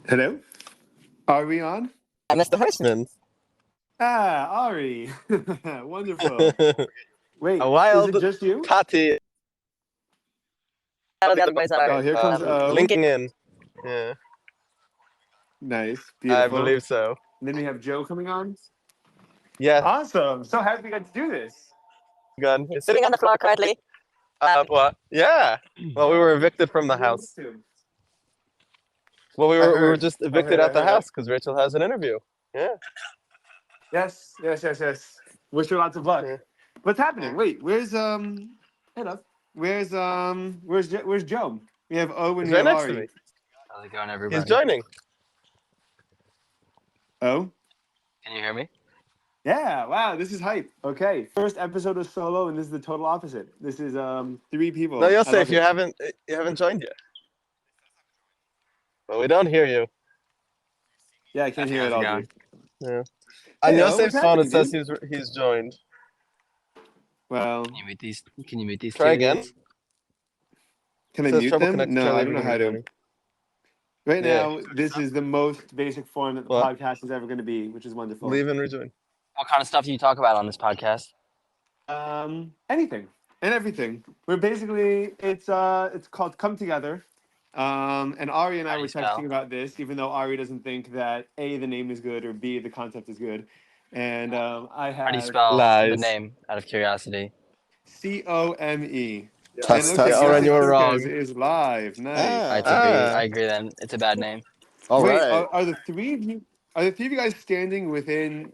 Hello? Are we on? I missed the horseman. Ari. Wonderful. A Wait, is it wild just you? Tati. All the other boys Oh, are here comes O. linking in. Yeah, Nice. I Beautiful. believe so. And then we have Joe coming on. Yeah, Awesome. So happy we got to do this. good. You're sitting on the floor currently. What? Yeah. Well, we were evicted from the What are you up house. to? Well, I we were heard. just I evicted heard. I at the heard. house because Rachel has an interview. Yeah. Yes. Wish you lots of luck. Yeah. What's happening? Wait, head up. Where's Joe? We have O and He's we right have next to me. Ari. How's it going, He's everybody? joining. O? Can you hear me? Yeah, wow, this is hype. Okay, first episode of solo, and this is the total opposite. This is three people. No, I Yosef, love you it. haven't joined yet. But we don't hear you. Yeah, I can't hear How's it it all, going? dude. Yeah. On Hey, what's Yosef's phone, it happening, says dude? he's joined. Well, Can you mute these Try two again. idiots? can It I says mute trouble them? connecting. No, Try I don't leaving know and how to. rejoining. Right Yeah. now, this is the most basic form that the What? podcast is ever going to be, which is wonderful. Leave and rejoin. What kind of stuff do you talk about on this podcast? Anything and everything. We're basically it's called Come Together. And Ari and I How do were you spell? texting about this, even though Ari doesn't think that A, the name is good, or B, the concept is good. And I How do you have spell the Lies. name, out of curiosity? COME. And it looks Yeah, like Oren, you Yosef were Serkez wrong. is live. Nice. I agree then. It's a bad name. All Wait, right. are the three of you guys standing within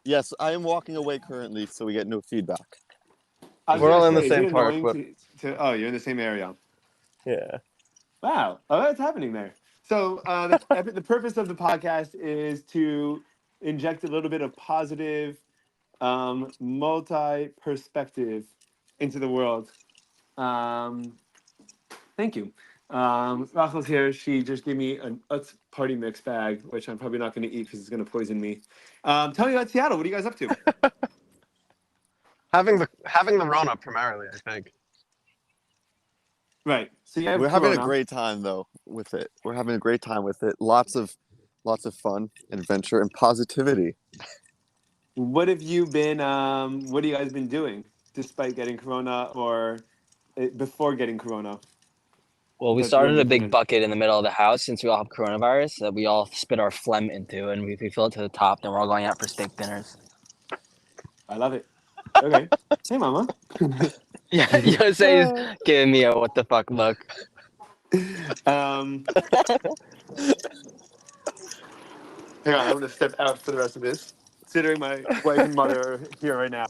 Yes, I am walking away currently, so we get no feedback. I was We're gonna all in the say, is same it park, annoying but to you're in the same area. yeah. Wow. Oh, that's happening there. So the purpose of the podcast is to inject a little bit of positive, multi-perspective into the world. Thank you. Rachel's here. She just gave me an Utz party mix bag, which I'm probably not going to eat because it's going to poison me. Tell me about Seattle. What are you guys up to? Having the Rona primarily, I think. Right. So you have We're having a Corona. great time though with it. We're having a great time with it. Lots of fun, adventure, and positivity. What have you been? What have you guys been doing despite getting Corona or before getting Corona? Well, we That's real started a good for big me. bucket in the middle of the house since we all have coronavirus that we all spit our phlegm into, and we fill it to the top. Then we're all going out for steak dinners. I love it. Okay. Hey, Mama. Yeah, Jose's giving me a what the fuck look. Hang on, I'm gonna step out for the rest of this, considering my wife and mother are here right now.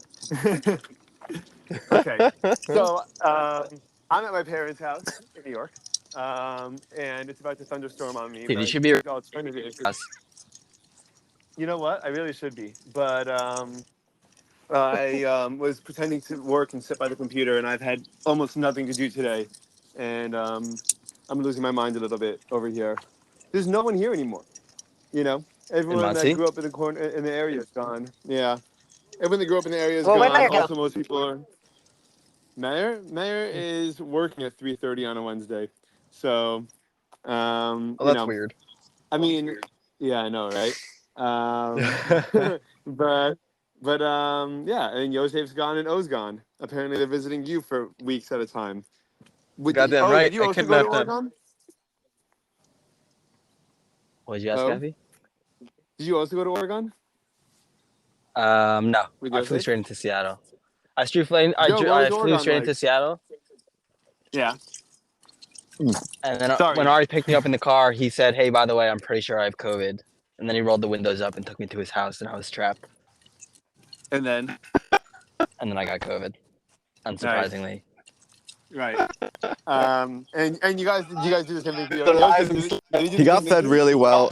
Okay, so I'm at my parents' house in New York, and it's about to thunderstorm on me. Dude, you But should be the alternative is, us. you know what? I really should be, but I was pretending to work and sit by the computer, and I've had almost nothing to do today, and I'm losing my mind a little bit over here. There's no one here anymore. You know, everyone that Muncie? grew up in the area is gone. Yeah, everyone that grew up in the area is Well, where'd gone. Mayor go? Also, most people are. Mayor is working at 3:30 on a Wednesday, so Oh, you that's know, weird. I mean, yeah, I know, right? But yeah, and Yosef's gone and O's gone. Apparently, they're visiting you for weeks at a time. Goddamn Did right. you I also go to kidnapped them. Oregon? What did you ask, Oh, Effie? did you also go to Oregon? No, With I flew Yosef? straight into Seattle. I Joe, what was flew Oregon straight like? into Seattle, Yeah. and then Sorry. when Ari picked me up in the car, he said, "Hey, by the way, I'm pretty sure I have COVID." And then he rolled the windows up and took me to his house, and I was trapped. And then. And then I got COVID, unsurprisingly. Right. And you guys, did you guys do the same thing for The lies Yosef? and Did stuff. you do He the got same fed thing? really well.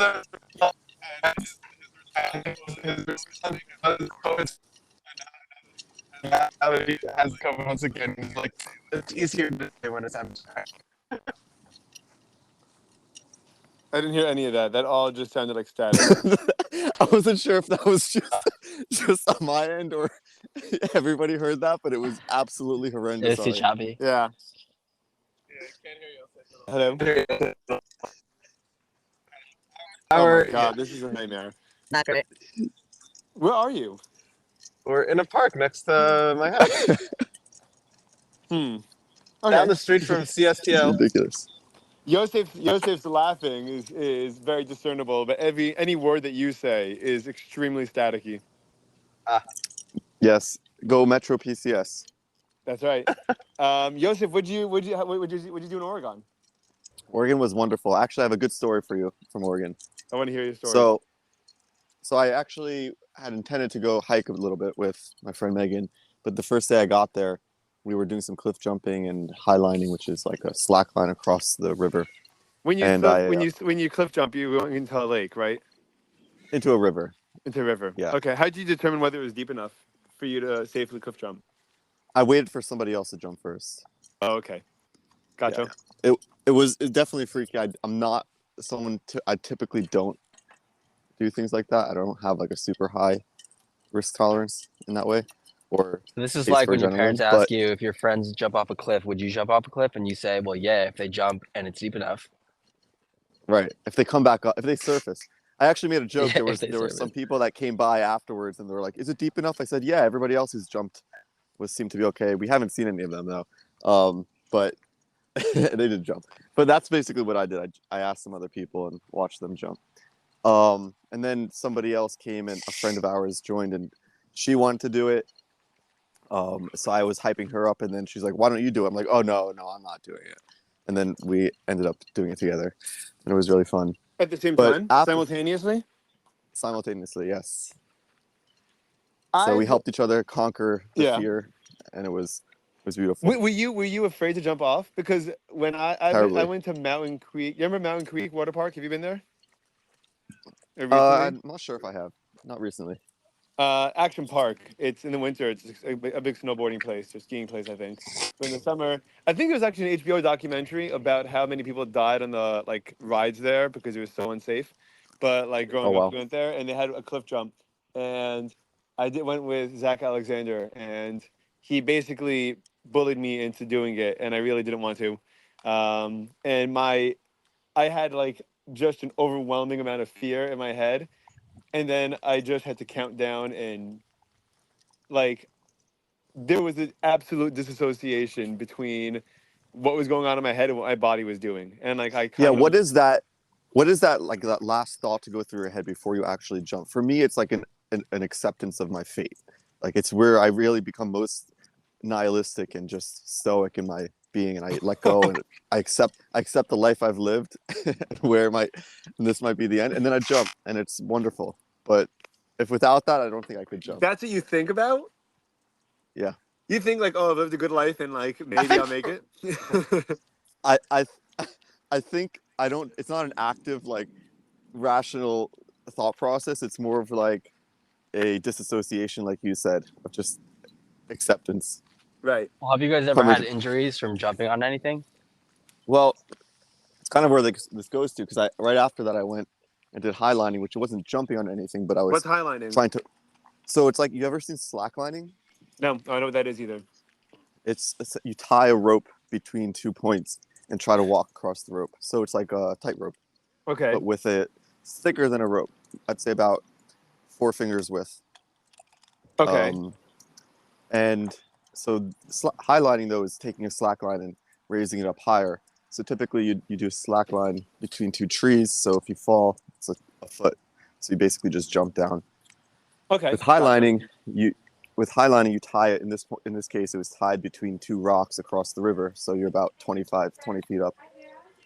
Has COVID once again. It's like it's easier to say when it's empty. I didn't hear any of that. That all just sounded like static. I wasn't sure if that was just on my end or everybody heard that, but it was absolutely horrendous. It's too choppy. Yeah. Hello. Oh my Our, god, this is a nightmare. Not great. Where are you? we're in a park next to my house, Okay. down the street from It's CSTL. ridiculous. Yosef's laughing is very discernible, but any word that you say is extremely staticky. Yes, go Metro PCS. That's right. Yosef, what'd you do in Oregon? Oregon was wonderful. Actually, I have a good story for you from Oregon. I want to hear your story. So I actually had intended to go hike a little bit with my friend Megan, but the first day I got there, we were doing some cliff jumping and highlining, which is like a slack line across the river. when you and cliff, I when you cliff jump, you go into a lake, right? into a river. Into a river. Yeah. Okay. How did you determine whether it was deep enough for you to safely cliff jump? I waited for somebody else to jump first. Oh, okay. Gotcha. It was definitely freaky. I'm not someone. I typically don't do things like that. I don't have like a super high risk tolerance in that way, or This is taste like for when your adrenaline, parents but- ask you if your friends jump off a cliff, would you jump off a cliff? And you say, well, yeah, if they jump and it's deep enough. Right. If they come back up, if they surface. I actually made a joke. Yeah, there if they were some surface. people that came by afterwards and they were like, "Is it deep enough?" I said, "Yeah." Everybody else who's jumped seemed to be okay. We haven't seen any of them though, but they did jump. But that's basically what I did. I asked some other people and watched them jump. And then somebody else came and a friend of ours joined and she wanted to do it. So I was hyping her up and then she's like, "Why don't you do it?" I'm like, "Oh no, I'm not doing it." And then we ended up doing it together, and it was really fun. At the same But time, after- simultaneously. Simultaneously, yes. So we I've- helped each other conquer the Yeah. fear, and it was beautiful. Were you afraid to jump off? Because when I Terribly. went to Mountain Creek, you remember Mountain Creek Water Park? Have you been there? Recently? I'm not sure if I have. Not recently. Action Park. It's in the winter. It's a big snowboarding place or skiing place, I think. But in the summer, I think it was actually an HBO documentary about how many people died on the like rides there because it was so unsafe. But like growing Oh, up, wow. we went there and they had a cliff jump, and went with Zach Alexander, and he basically bullied me into doing it, and I really didn't want to. And I had like just an overwhelming amount of fear in my head, and then I just had to count down, and like there was an absolute disassociation between what was going on in my head and what my body was doing, and like I Yeah. kind of What is that? What is that like? That last thought to go through your head before you actually jump? For me, it's like an acceptance of my fate. Like it's where I really become most nihilistic and just stoic in my being, and I let go and I accept the life I've lived, where this might be the end, and then I jump, and it's wonderful. But if without that, I don't think I could jump. That's what you think about. Yeah. You think like, oh, I've lived a good life and like maybe I'll make it. I I think I don't. It's not an active like rational thought process. It's more of like a disassociation, like you said, of just acceptance. Right. Well, have you guys ever From a- had injuries from jumping on anything? Well, it's kind of where this goes to because right after that I went and did highlining, which wasn't jumping on anything, but I was What's highlining? trying to. So it's like you ever seen slacklining? No, I don't know what that is either. It's you tie a rope between 2 points and try to walk across the rope. So it's like a tightrope, Okay. but with it thicker than a rope. I'd say about 4 fingers width. Okay. And so highlining though is taking a slack line and raising it up higher. So typically you do a slack line between 2 trees. So if you fall, it's a foot. So you basically just jump down. Okay. With highlining, you tie it. In this case, it was tied between 2 rocks across the river. So you're about 20 feet up.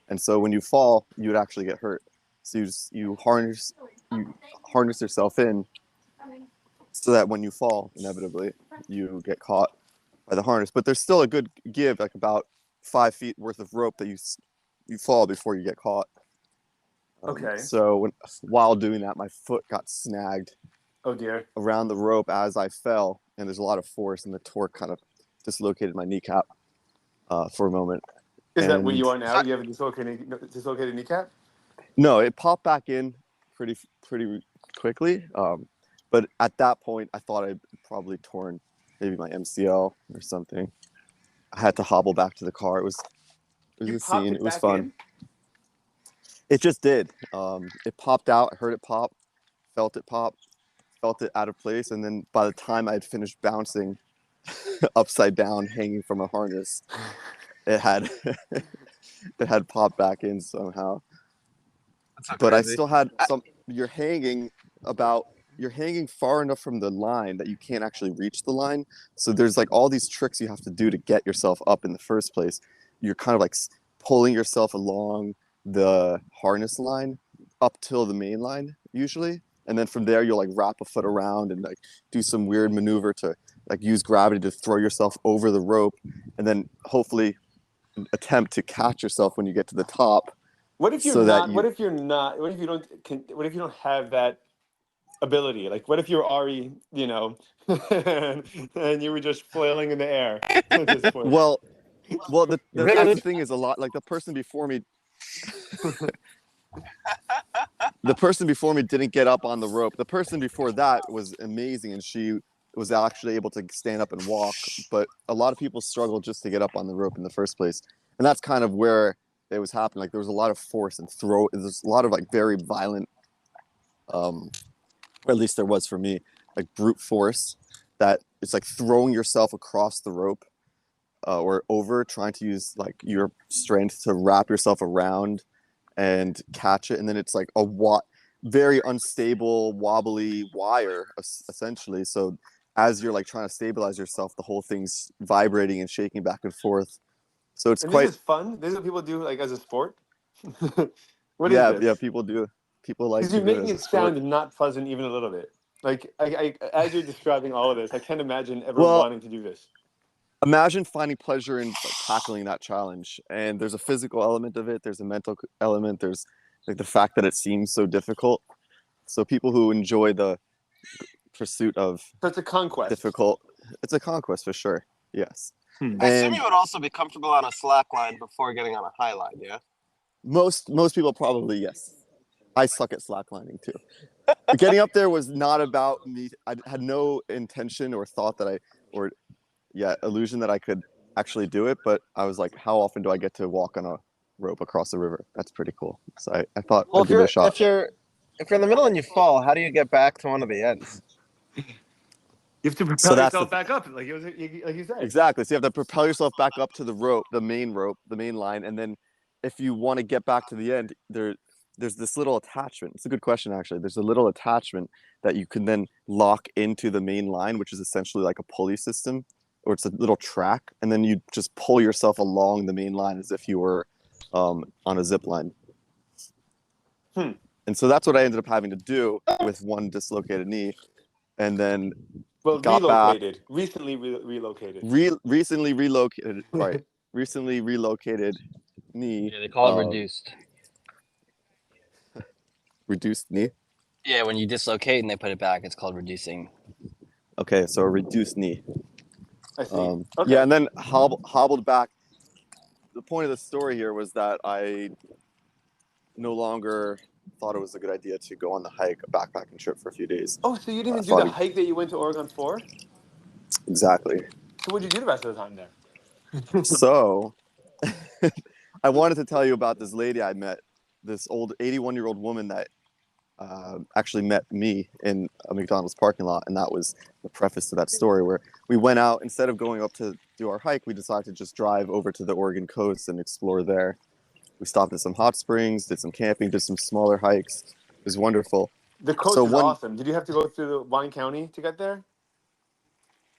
And so when you fall, you would actually get hurt. So you harness yourself in so that when you fall, inevitably, you get caught by the harness. But there's still a good give, like about 5 feet worth of rope that you fall before you get caught. Okay. So while doing that, my foot got snagged Oh dear. around the rope as I fell, and there's a lot of force, and the torque kind of dislocated my kneecap for a moment. Is that where And- you are now? You have a dislocated kneecap? No, it popped back in pretty quickly. But at that point, I thought I'd probably torn maybe my MCL or something. I had to hobble back to the car. It was You a popped scene. it It was back fun. in? It just did. It popped out. I heard it pop, felt it pop, felt it out of place, and then by the time I had finished bouncing upside down, hanging from a harness, it had it had popped back in somehow. That's so But I crazy. still had some. You're hanging about. You're hanging far enough from the line that you can't actually reach the line. So there's like all these tricks you have to do to get yourself up in the first place. You're kind of like pulling yourself along the harness line up till the main line usually, and then from there you'll like wrap a foot around and like do some weird maneuver to like use gravity to throw yourself over the rope, and then hopefully attempt to catch yourself when you get to the top. What if you're So that not? What if you're not? What if you don't? What if you don't have that ability? Like, what if you're Ari? And you were just flailing in the air at this point. well that's the thing is a lot like the person before me didn't get up on the rope. The person before that was amazing, and she was actually able to stand up and walk, but a lot of people struggle just to get up on the rope in the first place, and that's kind of where it was happening. Like there was a lot of force and there's a lot of like very violent or at least there was for me, like brute force, that it's like throwing yourself across the rope or over, trying to use like your strength to wrap yourself around and catch it, and then it's like a very unstable, wobbly wire, essentially. So as you're like trying to stabilize yourself, the whole thing's vibrating and shaking back and forth. So it's And quite. this is fun. This is what people do, like as a sport. What is this? Yeah. People do. People like Because to you're do it making as a it sport. sound not pleasant even a little bit. Like as you're describing all of this, I can't imagine ever Well, wanting to do this. imagine finding pleasure in like, tackling that challenge, and there's a physical element of it, there's a mental element, there's like the fact that it seems so difficult. So people who enjoy the pursuit of So it's a conquest. difficult, it's a conquest for sure. Yes. I assume And you would also be comfortable on a slack line before getting on a high line, yeah? most people probably, yes. I suck at slacklining too. Getting up there was not about me. I had no intention or thought that illusion that I could actually do it, but I was like, how often do I get to walk on a rope across the river? That's pretty cool. So I thought Well, I'd give it a shot. if you're in the middle and you fall, how do you get back to one of the ends? You have to So propel that's yourself back up, like you said. Exactly. So you have to propel yourself back up to the rope, the main line, and then if you want to get back to the end, there's this little attachment. It's a good question, actually. There's a little attachment that you can then lock into the main line, which is essentially like a pulley system, or it's a little track, and then you just pull yourself along the main line as if you were on a zip line. And so that's what I ended up having to do with one dislocated knee, and then got relocated. back. Recently relocated. Recently relocated. Right. Recently relocated knee. Yeah, they call it reduced. Reduced knee. Yeah, when you dislocate and they put it back, it's called reducing. Okay, so a reduced knee. I see. Okay. Okay. Yeah, and then hobbled back. The point of the story here was that I no longer thought it was a good idea to go on the hike, a backpacking trip for a few days. Oh, so you didn't even do the hike that you went to Oregon for? Exactly. So what did you do the rest of the time there? So I wanted to tell you about this lady I met, this old 81-year-old woman that actually met me in a McDonald's parking lot, and that was the preface to that story, where we went out. Instead of going up to do our hike, we decided to just drive over to the Oregon coast and explore there. We stopped at some hot springs, did some camping, did some smaller hikes. It was wonderful. The coast is awesome. Did you have to go through Wine County to get there?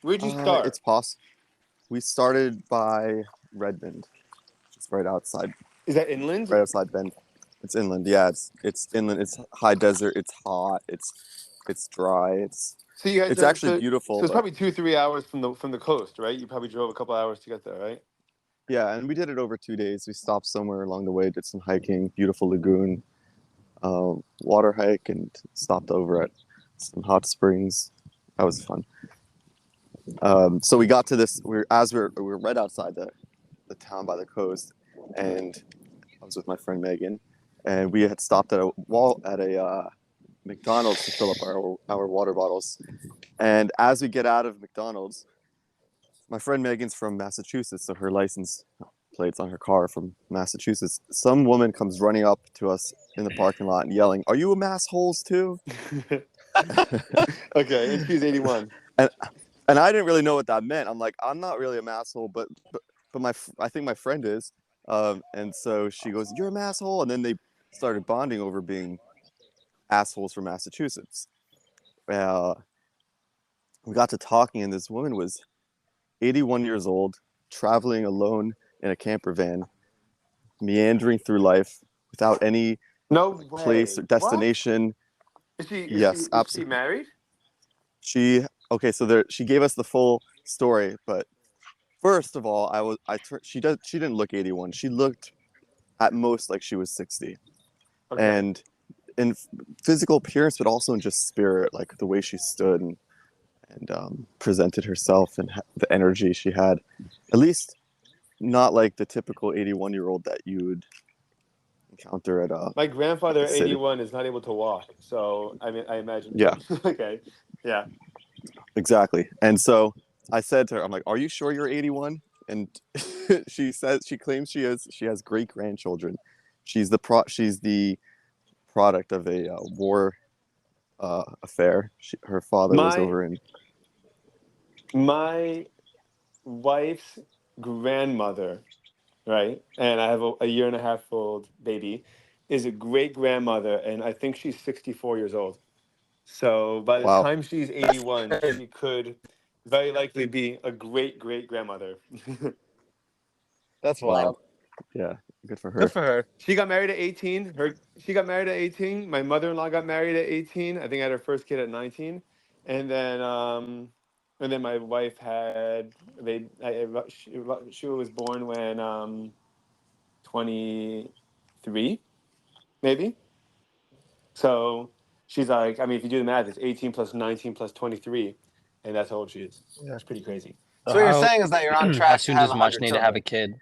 Where'd you start? It's possible. We started by Redmond, just right outside. Is that inland? Right outside Bend. It's inland. Yeah, it's inland. It's high desert. It's hot. It's dry. It's actually beautiful. So it's probably 2-3 hours from the coast, right? You probably drove a couple hours to get there, right? Yeah, and we did it over 2 days. We stopped somewhere along the way, did some hiking, beautiful lagoon, water hike, and stopped over at some hot springs. That was fun. So we got to this. We were right outside the town by the coast, and I was with my friend Megan, and we had stopped at a McDonald's to fill up our water bottles. And as we get out of McDonald's, my friend Megan's from Massachusetts, so her license plates on her car from Massachusetts. Some woman comes running up to us in the parking lot and yelling, "Are you a massholes too?" Okay, and she's 81. and and I didn't really know what that meant. I'm like, I'm not really a masshole, but I think my friend is. And so she goes, "You're a masshole," and then they started bonding over being assholes from Massachusetts. Uh, we got to talking, and this woman was 81 years old, traveling alone in a camper van, meandering through life without any No place way. or What? destination. Is she is she Yes, is she absolutely. married? She okay, so she gave us the full story, but first of all, she didn't look 81. She looked at most like she was 60. Okay. And in physical appearance, but also in just spirit, like the way she stood and presented herself and the energy she had. At least not like the typical 81-year-old that you would encounter at My grandfather, the city. 81, is not able to walk. So I mean, I imagine. Yeah, Okay. Yeah. exactly. And so I said to her, I'm like, "Are you sure you're 81?" And she claims she is. She has great grandchildren. She's the product of a war affair. Her father was My over in. my wife's grandmother, right? And I have a year and a half old baby, is a great grandmother, and I think she's 64 years old. So by the Wow. time she's 81, she could very likely be a great great grandmother. That's Wow. wild. Yeah, good for Good her. for her. She got married at 18. She got married at 18. My mother-in-law got married at 18. I think I had her first kid at 19. And then my wife had she was born when 23 maybe. So she's like, I mean, if you do the math, it's 18 plus 19 plus 23, and that's how old she is. Yeah. That's pretty crazy. So So what you're how saying is that you're on how track to soon have does Much 100 need to have a children. kid?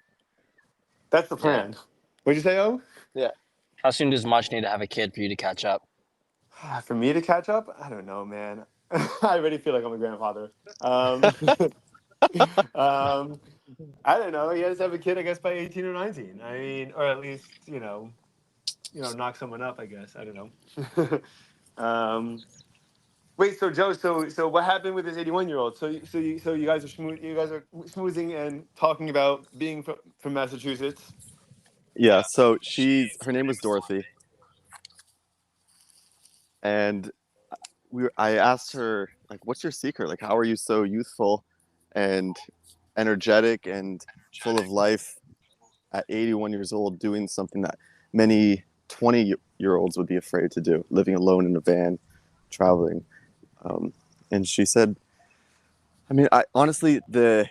That's the Yeah. plan. What'd you say, O? Yeah. How soon does Much need to have a kid for you to catch up? For me to catch up, I don't know, man. I already feel like I'm a grandfather. Um, I don't know. He has to have a kid, I guess, by 18 or 19. I mean, or at least, knock someone up, I guess. I don't know. Wait, so Joe, so what happened with this 81-year-old? So you guys are schmoozing and talking about being from Massachusetts. Yeah, so her name was Dorothy, and I asked her, like, "What's your secret? Like, how are you so youthful and energetic and full of life at 81 years old, doing something that many 20-year-olds would be afraid to do, living alone in a van, traveling?" Um, and she said, I mean, I honestly, the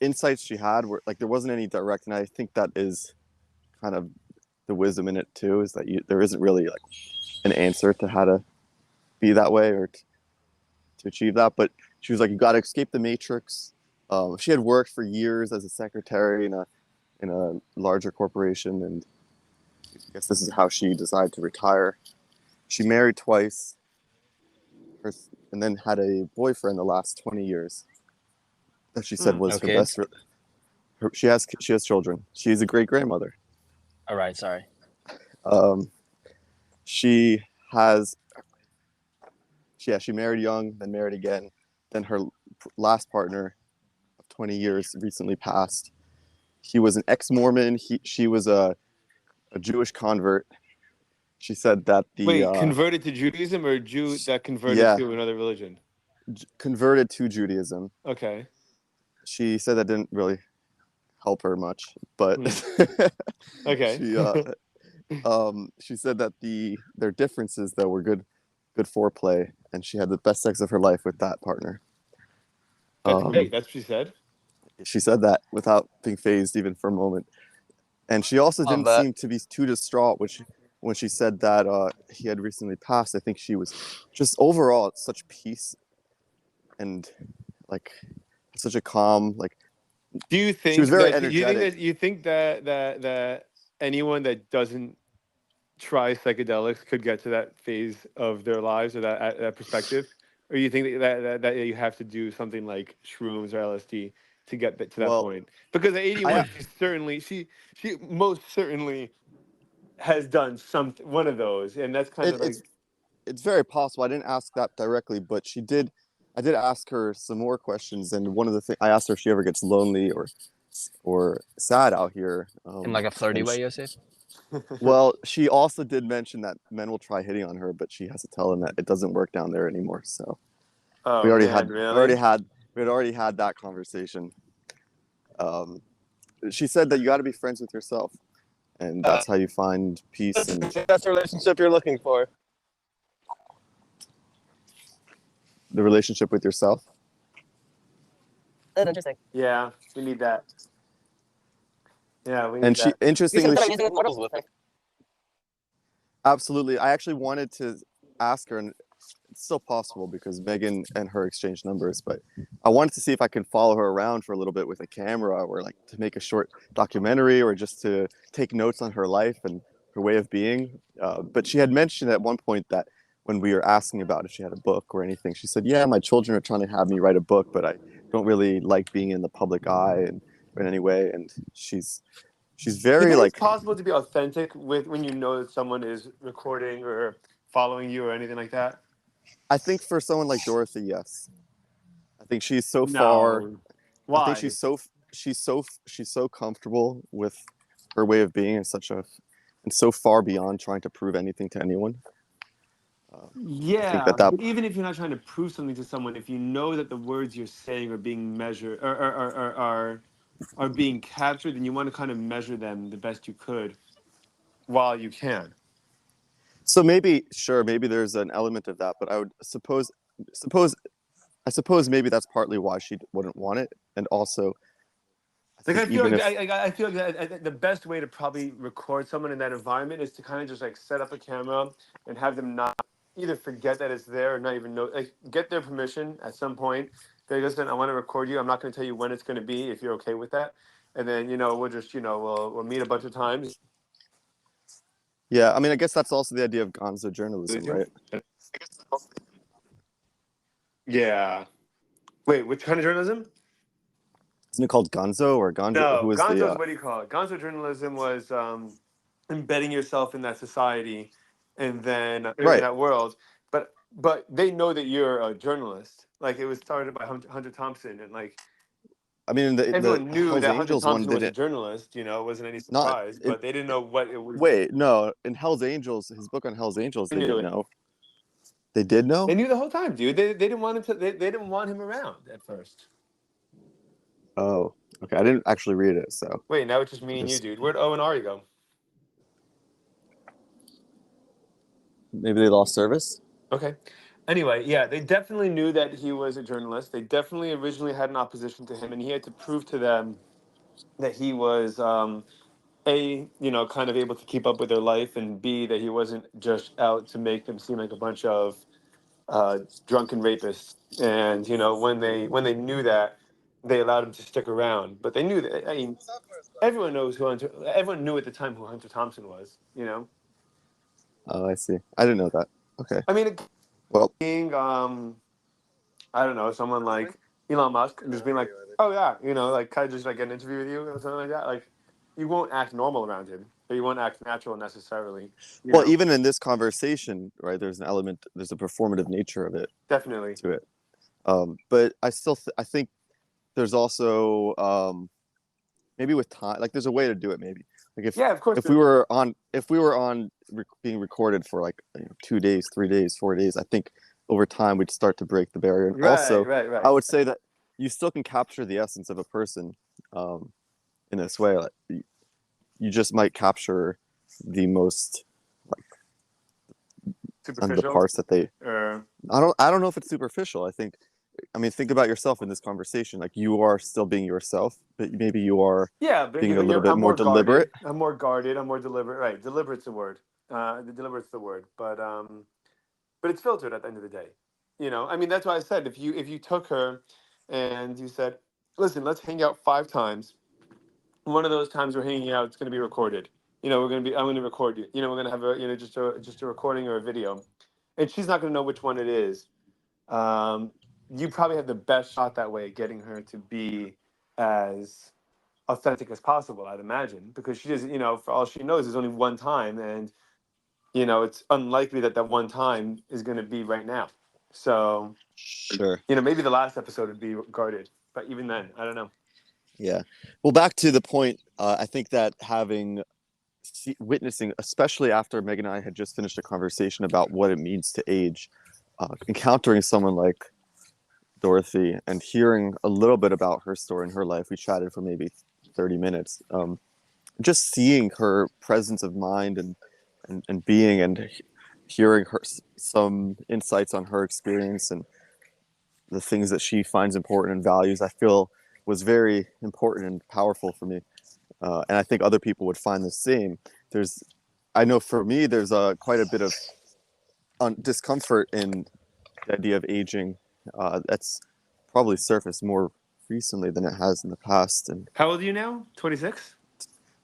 insights she had were like there wasn't any direct, and I think that is kind of the wisdom in it too, is that there isn't really like an answer to how to be that way or to achieve that. But she was like, you got to escape the matrix. She had worked for years as a secretary in a larger corporation, and I guess this is how she decided to retire. She married twice, and then had a boyfriend the last 20 years that she said No was her kids? best. She has children. She's a great grandmother. All right, sorry. Um, she has she married young, then married again. Then her last partner of 20 years recently passed. He was an ex-Mormon. She was a Jewish convert. She said that Wait, converted to Judaism or Jew that converted yeah, to another religion? converted to Judaism. Okay. She said that didn't really help her much, but Hmm. Okay. she she said that their differences though were good foreplay, and she had the best sex of her life with that partner. That's great. That's what she said. She said that without being phased even for a moment. And she also Love didn't that. seem to be too distraught, which when she said that he had recently passed. I think she was just overall at such peace and like such a calm, like Do you she was think very that energetic. that anyone that doesn't try psychedelics could get to that phase of their lives or that perspective, or you think that you have to do something like shrooms or LSD to get to that Well, point. Because at 81, I she most certainly has done one of those, and that's kind it, of like it's very possible. I didn't ask that directly, but she did. I did ask her some more questions, and one of the things I asked her if she ever gets lonely or sad out here. In like a flirty and way, Yosef? well, she also did mention that men will try hitting on her, but she has to tell them that it doesn't work down there anymore. So oh we already man, had really? we had already had that conversation. Um, she said that you got to be friends with yourself, and that's how you find peace and That's the relationship you're looking for. the relationship with yourself. That's interesting. Yeah, we need that. Yeah, we need And she that. interestingly, You said models with me. absolutely. I actually wanted to ask her, and it's still possible because Megan and her exchange numbers, but I wanted to see if I could follow her around for a little bit with a camera or like to make a short documentary or just to take notes on her life and her way of being. But she had mentioned at one point that when we were asking about if she had a book or anything, she said, yeah, my children are trying to have me write a book, but I don't really like being in the public eye and in any way. And she's Do you very think like, it's possible to be authentic with when you know that someone is recording or following you or anything like that? I think for someone like Dorothy, yes. I think she's so far. No. I think Why? she's so comfortable with her way of being and so far beyond trying to prove anything to anyone. I think Yeah, that but even if you're not trying to prove something to someone, if you know that the words you're saying are being measured are being captured, then you want to kind of measure them the best you could while you can. so maybe sure maybe there's an element of that, but I would suppose I suppose maybe that's partly why she wouldn't want it, and also I Like think I feel even like if I feel like the best way to probably record someone in that environment is to kind of just like set up a camera and have them not either forget that it's there or not even know, like get their permission at some point. They listen, I want to record you. I'm not going to tell you when it's going to be if you're okay with that. And then we'll just we'll meet a bunch of times. yeah, I mean I guess that's also the idea of gonzo journalism, right? Yeah. Wait, which kind of journalism? Isn't it called gonzo or gonzo? No, Who is Gonzo's the what do you call it? Gonzo journalism was embedding yourself in that society and then in right? that world. But they know that you're a journalist. Like it was started by Hunter Thompson, and like I mean the everyone knew Hell's that Hunter Angels one Thompson was a didn't journalist. It wasn't any not surprise, it, but they didn't know what it was. wait, no, in Hell's Angels, his book on Hell's Angels, They they knew didn't it. know. They did know? They knew the whole time, dude. They didn't want him to. They didn't want him around at first. Oh, okay. I didn't actually read it, so Wait, now it's just me and you, just dude. Where'd O and Ari go? maybe they lost service. Okay. Anyway, yeah, they definitely knew that he was a journalist. They definitely originally had an opposition to him, and he had to prove to them that he was kind of able to keep up with their life, and B, that he wasn't just out to make them seem like a bunch of drunken rapists. And when they knew that, they allowed him to stick around. But they knew that. I mean, everyone knew at the time who Hunter Thompson was. Oh, I see. I didn't know that. Okay. I mean, Well, being I don't know, someone like Elon Musk and just being like, oh yeah, like kind of just like get an interview with you or something like that. Like, you won't act normal around him, but you won't act natural necessarily. well, even in this conversation, right? There's a performative nature of it Definitely. to it. But I think there's also maybe with time, like there's a way to do it. Maybe like Yeah, of course. if we were on being recorded for like 2 days, 3 days, 4 days, I think over time we'd start to break the barrier. And also, right. I would say that you still can capture the essence of a person in this way. Like, you just might capture the most on the Superficial. parts that they. Or I don't know if it's superficial. I mean, think about yourself in this conversation. Like you are still being yourself, but maybe you are yeah, but being a little bit more deliberate. I'm more guarded. I'm more deliberate. Right, deliberate's the word. The deliberate's the word. But it's filtered at the end of the day. I mean, that's why I said if you took her and you said, listen, let's hang out 5 times. One of those times we're hanging out, it's going to be recorded. I'm going to record you. We're going to have just a recording or a video, and she's not going to know which one it is. You probably have the best shot that way at getting her to be as authentic as possible, I'd imagine, because she doesn't, for all she knows, there's only one time, and it's unlikely that one time is going to be right now. So, Sure. maybe the last episode would be guarded, but even then, I don't know. Yeah. Well, back to the point, I think that witnessing, especially after Megan and I had just finished a conversation about what it means to age, encountering someone like Dorothy and hearing a little bit about her story and her life, we chatted for maybe 30 minutes. Just seeing her presence of mind and being, and hearing some insights on her experience and the things that she finds important and values, I feel was very important and powerful for me. And I think other people would find the same. I know for me, there's quite a bit of discomfort in the idea of aging. That's probably surfaced more recently than it has in the past. And How old are you now? 26?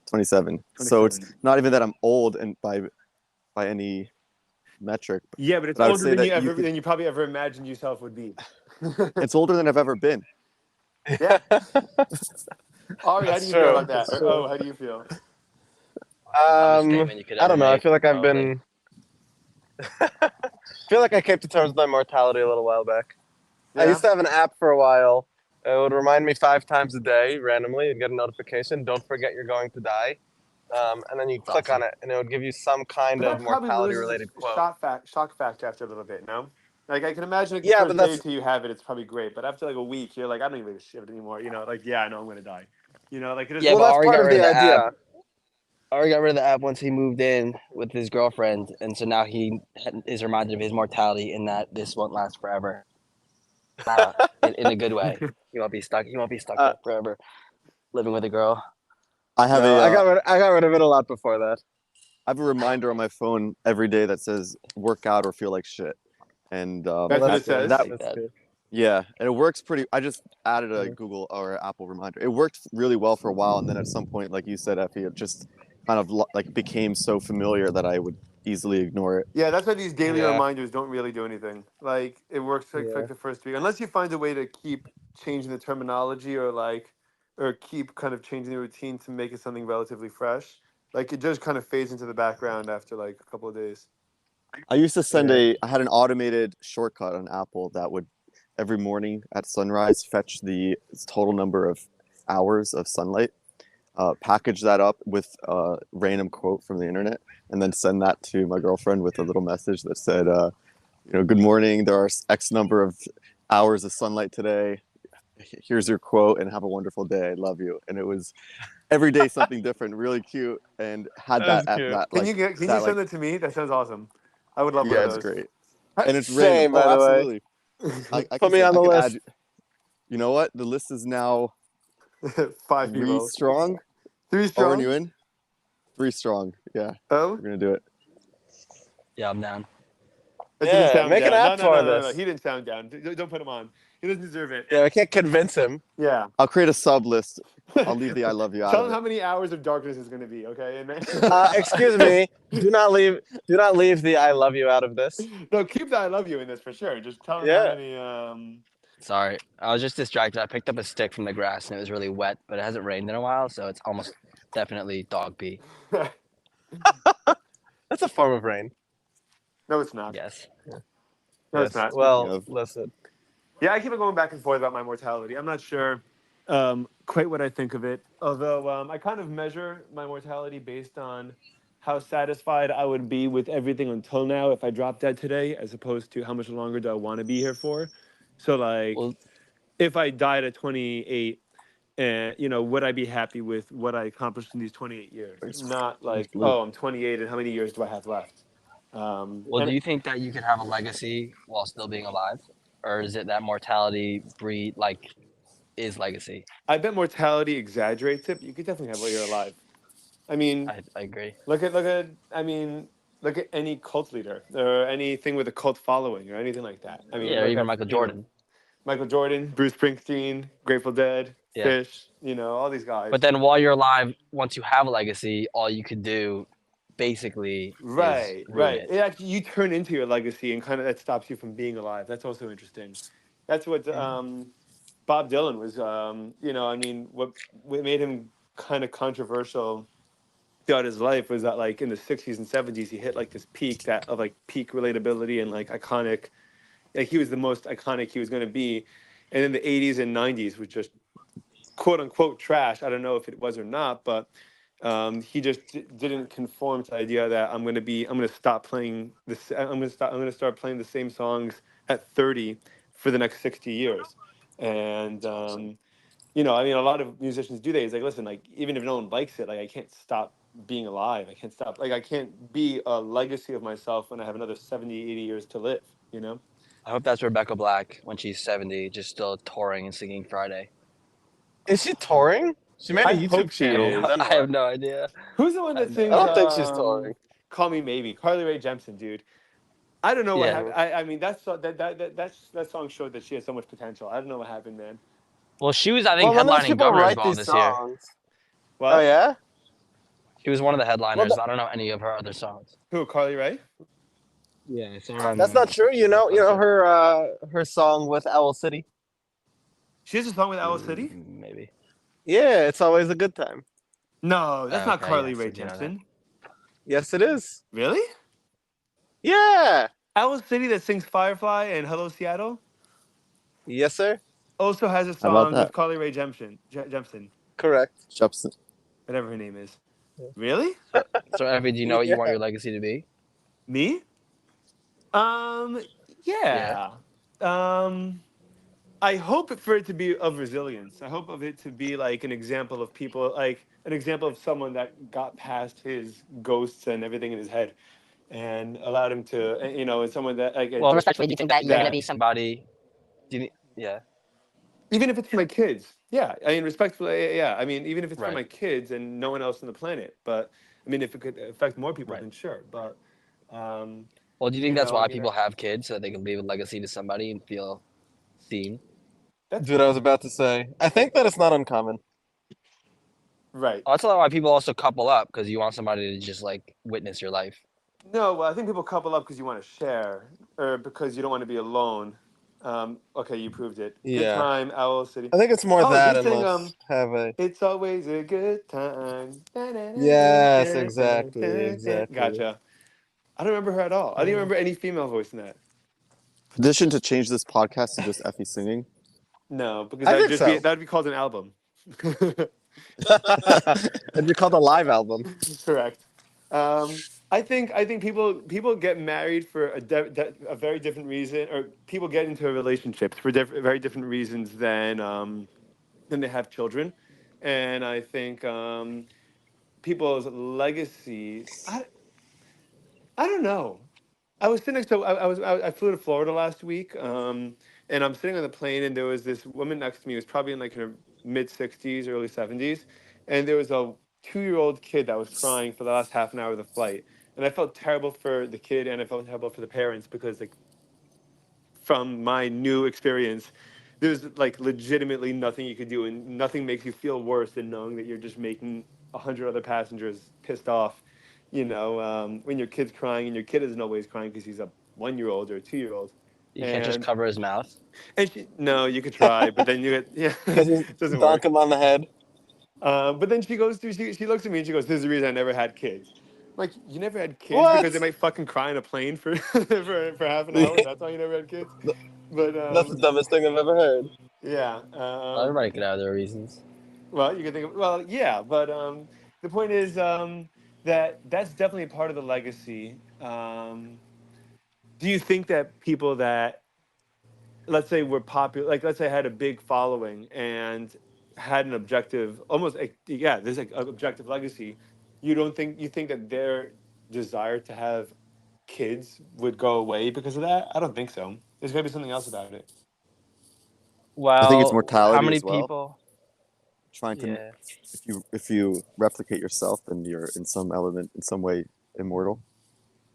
27. So it's not even that I'm old and by any metric. Yeah, but it's I would older say than that than you probably ever imagined yourself would be. it's older than I've ever been. Yeah. Ari, how That's do you feel true. about that? That's Or, true. how do you feel? Dumbest statement you could I ever don't know. I make, feel like I've probably. been. I feel like I came to terms with my mortality a little while back. I Yeah. used to have an app for a while. It would remind me 5 times a day randomly. You'd get a notification. Don't forget you're going to die. And then you That's click awesome. on it, and it would give you some kind But of that probably loses mortality-related its quote. shock factor after a little bit, no? Like, I can imagine, like, the Yeah, first but day or that's two you have it, it's probably great. But after, like, a week, you're like, I don't even give a shit anymore. Like, yeah, I know I'm going to die. Like, it is. Yeah, well, but that's Ari part got of rid the of the app. idea. Ari got rid of the app once he moved in with his girlfriend, and so now he is reminded of his mortality and that this won't last forever. In a good way. He won't be stuck. He won't be stuck Uh, there forever, living with a girl. I have No, I got rid of it a lot before that. I have a reminder on my phone every day that says "work out or feel like shit," and That's what it says? I like that. good. yeah, and it works I just added a Mhm. Google or Apple reminder. It worked really well for a while, and then at some point, like you said, Effie, it just kind of like became so familiar that I would easily ignore it. Yeah, that's why these daily Yeah. reminders don't really do anything. Like, it works like, for Yeah. like the first week, unless you find a way to keep changing the terminology or keep kind of changing the routine to make it something relatively fresh. Like, it just kind of fades into the background after like a couple of days. I used to send Yeah. I had an automated shortcut on Apple that would every morning at sunrise fetch the total number of hours of sunlight, package that up with a random quote from the internet, and then send that to my girlfriend with a little message that said, good morning, there are X number of hours of sunlight today. Here's your quote and have a wonderful day. I love you. And it was every day something different, really cute, and had That is that at cute. that Can like you that send it to me? That sounds awesome. I would love one yeah, of it's those. great. And it's Same, random. by Oh, the way. absolutely. I Put can me on the I can list. add. You know what? The list is now 5 3 people. strong. 3 Oren, strong. you in? 3 strong. Yeah, Oh, we're gonna do it. Yeah, I'm down. that didn't Yeah, sound make an down. app for No. this. He didn't sound down. Don't put him on. He doesn't deserve it. Yeah, I can't convince him. Yeah. I'll create a sub list. I'll leave the "I love you" out Tell of him it. how many hours of darkness is going to be, okay? And Excuse me. Do not leave the "I love you" out of this. No, keep the I love you in this for sure. Just tell him how Yeah. many. Sorry, I was just distracted. I picked up a stick from the grass and it was really wet, but it hasn't rained in a while, so it's almost definitely dog pee. That's a form of rain. No, it's not. Yes. No, it's Yes. not. Well, of- listen. Yeah, I keep on going back and forth about my mortality. I'm not sure quite what I think of it. Although I kind of measure my mortality based on how satisfied I would be with everything until now if I dropped dead today, as opposed to how much longer do I want to be here for. So, like, Well, if I died at 28, would I be happy with what I accomplished in these 28 years? Not like, blue. oh, I'm 28 and how many years do I have left? well, And do you think that you could have a legacy while still being alive, or is it that mortality is legacy? I bet mortality exaggerates it, but you could definitely have while you're alive. I mean, I agree. look at look at any cult leader or anything with a cult following or anything like that. I mean, Yeah, or look even at, Michael Jordan. Michael Jordan, Bruce Springsteen, Grateful Dead, Yeah. Fish, all these guys. But then while you're alive, once you have a legacy, all you could do basically Right, is ruin right. it. It actually, you turn into your legacy, and kind of that stops you from being alive. That's also interesting. That's what Bob Dylan was, I mean, what made him kind of controversial throughout his life was that like in the 60s and 70s he hit like this peak that of like peak relatability and like iconic, like he was the most iconic he was going to be, and in the 80s and 90s was just quote unquote trash. I don't know if it was or not, but he just didn't conform to the idea that I'm going to stop playing this. I'm going to start playing the same songs at 30 for the next 60 years. And, I mean, a lot of musicians do that. It's like, listen, like, even if no one likes it, like, I can't stop being alive. I can't stop, like, I can't be a legacy of myself when I have another 70, 80 years to live, you know? I hope that's Rebecca Black when she's 70, just still touring and singing Friday. Is she touring? She made a I YouTube hope she channel. is. Then I have what? no idea. Who's the one I have that no I sings don't idea. think she's touring. Call Me Maybe? Carly Rae Jepsen, dude. I don't know what Yeah. happened. I mean, that song showed that she has so much potential. I don't know what happened, man. Well, she was, I think, Well, when those headlining people Governor's write Ball these this year. songs. Oh What? yeah. She was one of the Well, headliners, but I don't know any of her other songs. Who? Carly Rae? Yeah, it's on, that's not true. You know poster. her song with Owl City. She has a song with Owl City? Maybe. Yeah, it's always a good time. No, that's not Okay, Carly yes, Rae I do know that. Jepsen. Yes, it is. Really? Yeah. Owl City that sings Firefly and Hello Seattle Yes, sir. also has a How about song that? with Carly Rae Jepsen, Correct. Jepsen. whatever her name is. Really? So, Evie, do you know what you Yeah. want your legacy to be? Me? Um, yeah. I hope for it to be of resilience. I hope of it to be like an example of people, like an example of someone that got past his ghosts and everything in his head, and allowed him to, and someone that like Well, respectfully, do you think that you're going to that be somebody? Do you, yeah, even if it's for my kids, yeah. I mean, respectfully, yeah. I mean, even if it's for right, my kids and no one else on the planet, but I mean, if it could affect more people, right. then sure. But Well, do you think you that's know, I why mean, people have kids so that they can leave a legacy to somebody and feel seen? that's Dude, I was about to say. I think that it's not uncommon. right. Well, that's a lot why people also couple up because you want somebody to just like witness your life. No, well, I think people couple up because you want to share, or because you don't want to be alone. Okay, you proved it. Good Yeah. time, Owl City. I think it's more Oh, that they and sing less have a. "It's Always a Good Time." Yes, exactly. Gotcha. I don't remember her at all. I don't even remember any female voice in that. Petition to change this podcast to just Effie singing. No, because I that'd think just so. be that'd be called an album. It'd be called a live album. Correct. I think people get married for a very different reason, or people get into relationships for very different reasons than they have children, and I think people's legacy. I don't know. I was sitting. So I flew to Florida last week, and I'm sitting on the plane, and there was this woman next to me who was probably in like her mid 60s, early 70s, and there was a 2-year-old kid that was crying for the last half an hour of the flight, and I felt terrible for the kid, and I felt terrible for the parents because like from my new experience, there's like legitimately nothing you could do, and nothing makes you feel worse than knowing that you're just making 100 other passengers pissed off. When your kid's crying and your kid isn't always crying because he's a 1-year-old or a 2-year-old, You can't just and cover his mouth. no, you could try, but then you get yeah, Because you it doesn't donk work. him on the head. But then she goes through. She looks at me and she goes, "This is the reason I never had kids." I'm like, you never had kids What? because they might fucking cry on a plane for for half an hour. That's why you never had kids. But That's the dumbest thing I've ever heard. yeah. Well, everybody could have their reasons. Well, you can think of, well, yeah, but the point is that that's definitely a part of the legacy. Do you think that people that, let's say, were popular, like let's say had a big following and had an objective, almost like, yeah, there's like an objective legacy. You think that their desire to have kids would go away because of that? I don't think so. There's got to be something else about it. I think it's Well, how mortality many as well. people? Trying to, Yeah. if you replicate yourself, then you're in some element, in some way, immortal.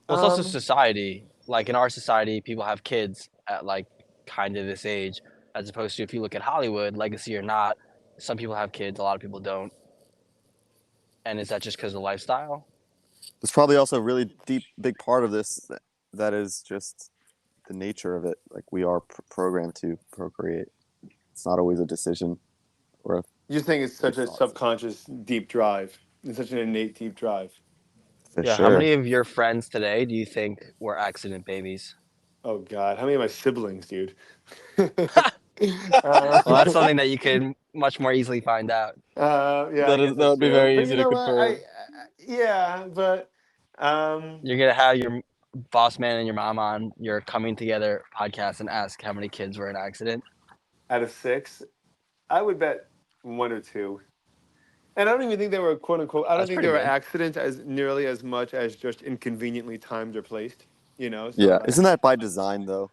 Well, it's also Um, society. Like in our society, people have kids at like kind of this age, as opposed to if you look at Hollywood, legacy or not, some people have kids, a lot of people don't. And is that just because of lifestyle? There's probably also a really deep, big part of this that is just the nature of it. Like we are programmed to procreate. It's not always a decision or a You think it's such a thought. subconscious deep drive. It's such an innate deep drive. For Yeah. How sure. many of your friends today do you think were accident babies? Oh God, how many of my siblings, dude? Well, that's something that you could much more easily find out. Yeah, I guess That that's would be true. very But easy you to know what? confirm. Yeah, but You're gonna have your boss man and your mom on your coming together podcast and ask how many kids were in an accident. out of 6, I would bet 1 or 2. And I don't even think they were quote unquote. I don't That's think they pretty were good. accidents as nearly as much as just inconveniently timed or placed. So Yeah. like, Isn't that by design though?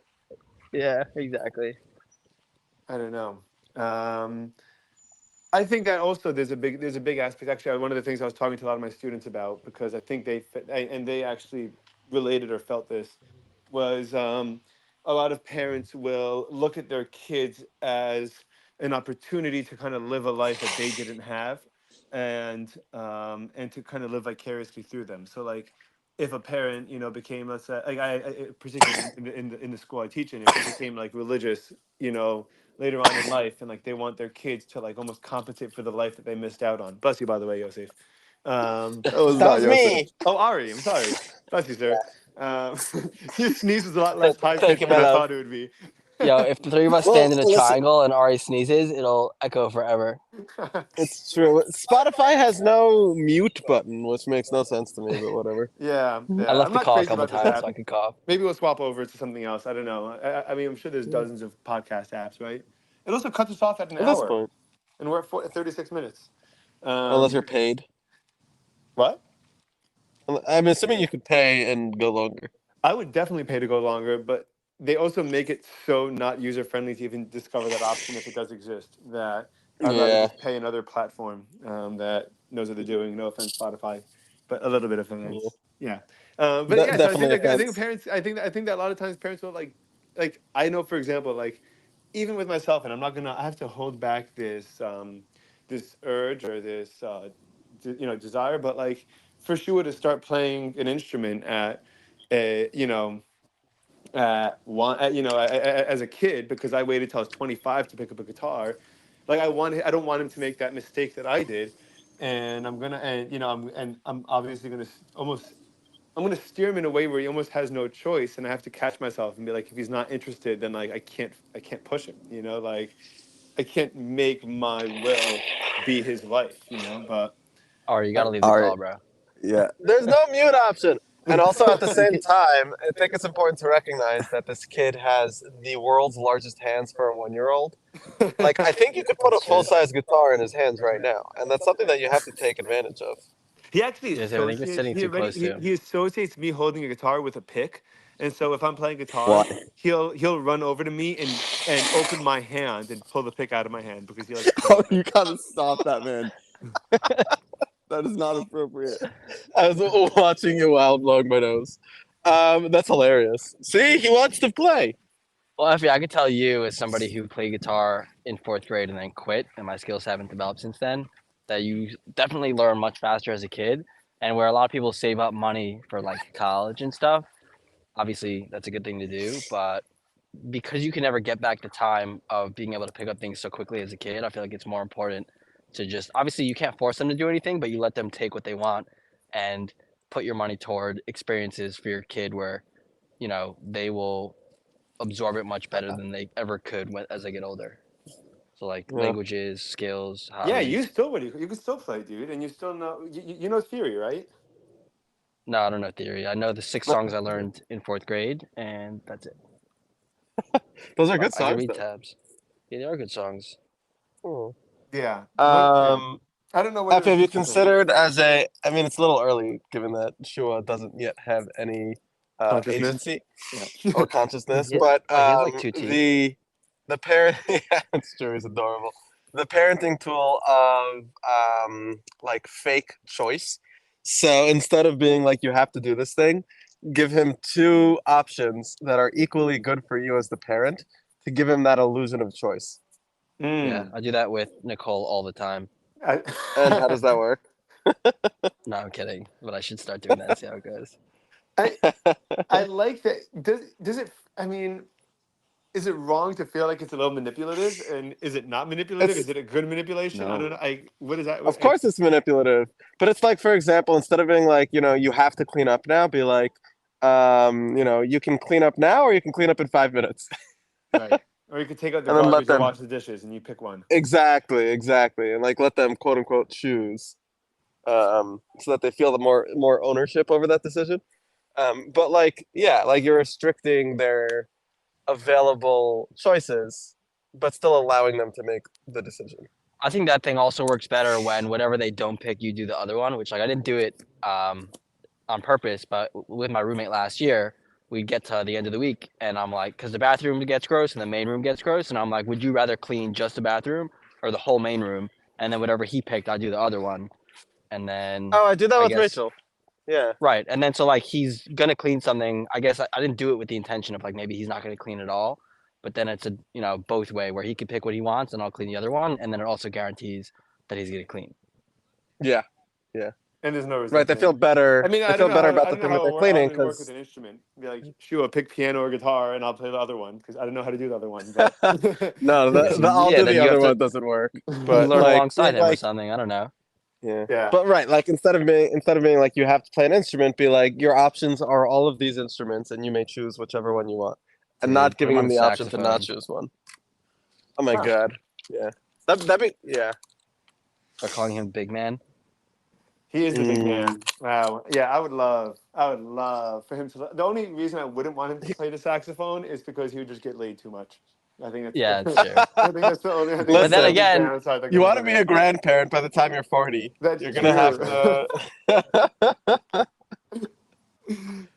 Yeah, exactly. I don't know. Um, I think that also there's a big aspect. Actually, one of the things I was talking to a lot of my students about, because I think and they actually related or felt this, was a lot of parents will look at their kids as an opportunity to kind of live a life that they didn't have, and to kind of live vicariously through them. So like, if a parent became, let's say, like particularly in the school I teach in, if they became like religious, later on in life, and like they want their kids to like almost compensate for the life that they missed out on. Bless you, by the way, Yosef. That was That not was Yosef. me. Oh, Ari, I'm sorry. Bless you, sir. Your sneeze was a lot less high Thank you, pitched my than I love. thought it would be. Yo, if the three of us Well, stand in a listen, triangle and Ari sneezes, it'll echo forever. it's true. Spotify has no mute button, which makes no sense to me, but whatever. Yeah, I yeah. left I'm the not call a crazy couple about this times app. so I could cough. Maybe we'll swap over to something else. I don't know. I mean, I'm sure there's dozens of podcast apps, right? It also cuts us off at an At this hour, point, and we're at 36 minutes. unless you're paid. What? I'm assuming you could pay and go longer. I would definitely pay to go longer, but they also make it so not user friendly to even discover that option if it does exist. That I'd rather Yeah. just pay another platform that knows what they're doing. No offense, Spotify, but a little bit of Yeah. offense. Yeah, but yeah. So Definitely I think offense. parents. I think that a lot of times parents will like I know, for example, like even with myself, and I have to hold back this urge or this desire, but like for sure to start playing an instrument at a as a kid, because I waited till I was 25 to pick up a guitar. Like I don't want him to make that mistake that I did, and I'm obviously gonna I'm gonna steer him in a way where he almost has no choice, and I have to catch myself and be like, if he's not interested, then like I can't push him, like I can't make my will be his life, but Ari, you I, gotta leave the All right. call, bro. Yeah. There's no mute option. And also at the same time, I think it's important to recognize that this kid has the world's largest hands for a 1-year-old. Like, I think you could put a That's true. full-size guitar in his hands right now, and that's something that you have to take advantage of. He actually Yes, I think you're associates. sitting He too already close to him. he associates me holding a guitar with a pick, and so if I'm playing guitar, Why? he'll run over to me and open my hand and pull the pick out of my hand because he likes to play Oh, with you it. gotta stop that, man. That is not appropriate. I was watching you while blowing my nose. That's hilarious. See, he wants to play. Well, Effie, I could tell you, as somebody who played guitar in fourth grade and then quit, and my skills haven't developed since then, that you definitely learn much faster as a kid. And where a lot of people save up money for like college and stuff, obviously that's a good thing to do. But because you can never get back the time of being able to pick up things so quickly as a kid, I feel like it's more important to just obviously you can't force them to do anything, but you let them take what they want and put your money toward experiences for your kid where they will absorb it much better than they ever could as they get older. So like Yeah. languages, skills, Yeah, you hobbies. still you can still play, dude, and you still know you know theory, right? No, I don't know theory. I know the 6 songs I learned in fourth grade, and that's it. Those are But good I can songs, read though. tabs. Yeah, they are good songs. Hmm. Yeah. Yeah. Um, I don't know what it Effie, have you was. considered as a? I mean, it's a little early given that Shua doesn't yet have any Consciousness. agency Yeah. or consciousness, Yeah. but Oh, he has like 2 teeth. the parent. Yeah, it's true. He's adorable. The parenting tool of like fake choice. So instead of being like you have to do this thing, give him 2 options that are equally good for you as the parent to give him that illusion of choice. Yeah, Mm. I do that with Nicole all the time. And how does that work? No, I'm kidding, but I should start doing that and see how it goes. I like that. Does it? I mean, is it wrong to feel like it's a little manipulative? And is it not manipulative? It's Is it a good manipulation? I No. don't know. What is that? Of course it's manipulative, but it's like, for example, instead of being like, you have to clean up now, be like, you can clean up now or you can clean up in 5 minutes. Right. Or you could take out the And then let garbage and them wash the dishes, and you pick one. exactly, and like let them quote unquote choose, so that they feel the more ownership over that decision. But like, yeah, like you're restricting their available choices, but still allowing them to make the decision. I think that thing also works better when whatever they don't pick, you do the other one. Which like I didn't do it on purpose, but with my roommate last year, we get to the end of the week, and I'm like, because the bathroom gets gross and the main room gets gross, and I'm like, would you rather clean just the bathroom or the whole main room? And then whatever he picked, I do the other one, and then Oh, I do that I with guess Rachel. Yeah. right, and then so like he's gonna clean something. I guess I didn't do it with the intention of like maybe he's not gonna clean at all, but then it's a both way where he can pick what he wants and I'll clean the other one, and then it also guarantees that he's gonna clean. Yeah. And there's no Right. They feel resentment. better. I mean, They feel better about the thing that they're cleaning how it would work with because an instrument. Be like, Shua, pick piano or guitar, and I'll play the other one because I don't know how to do the other one. But no, the I'll Yeah, do then the you other have to one doesn't work. you But learn like, alongside him or like something. I don't know. yeah. Yeah. But right, like instead of being like you have to play an instrument, be like your options are all of these instruments, and you may choose whichever one you want, and Dude, not put giving him on them the option to not saxophone. choose one. Oh my Huh. god. Yeah. That'd be yeah. They're calling him Big Man. He is the big man. Wow. Yeah, I would love for him to. The only reason I wouldn't want him to play the saxophone is because he would just get laid too much. I think that's. Yeah, it's true. I think that's the only. I think But that's then the only again, downside that You goes want to with be it. a grandparent by the time you're 40. That's You're gonna have to.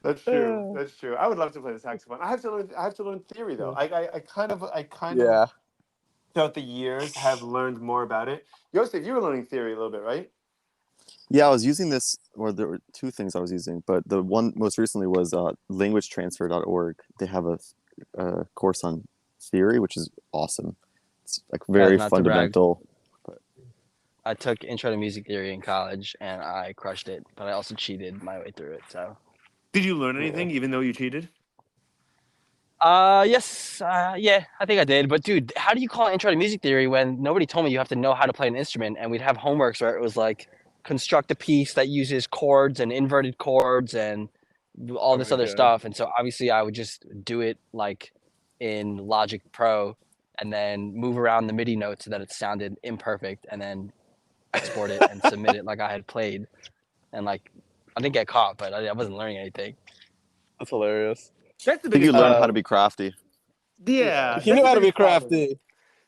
That's true. That's true. I would love to play the saxophone. I have to learn. I have to learn theory though. I kind of Yeah. throughout the years have learned more about it. Yosef, you were learning theory a little bit, right? Yeah, I was using this, or there were two things I was using, but the one most recently was languagetransfer.org. They have a course on theory, which is awesome. It's like very not to brag. fundamental. I took Intro to Music Theory in college and I crushed it, but I also cheated my way through it. So. Did you learn anything even though you cheated? Yes, yeah, I think I did. But dude, how do you call Intro to Music Theory when nobody told me you have to know how to play an instrument? And we'd have homeworks where it was like construct a piece that uses chords and inverted chords and all this my other God. stuff. And so obviously I would just do it like in Logic Pro and then move around the MIDI notes so that it sounded imperfect and then export it and submit it like I had played. And like I didn't get caught, but I wasn't learning anything. That's hilarious. That's the I think you biggest. learn how to be crafty. Yeah, He knew that's how the to be biggest problem. crafty.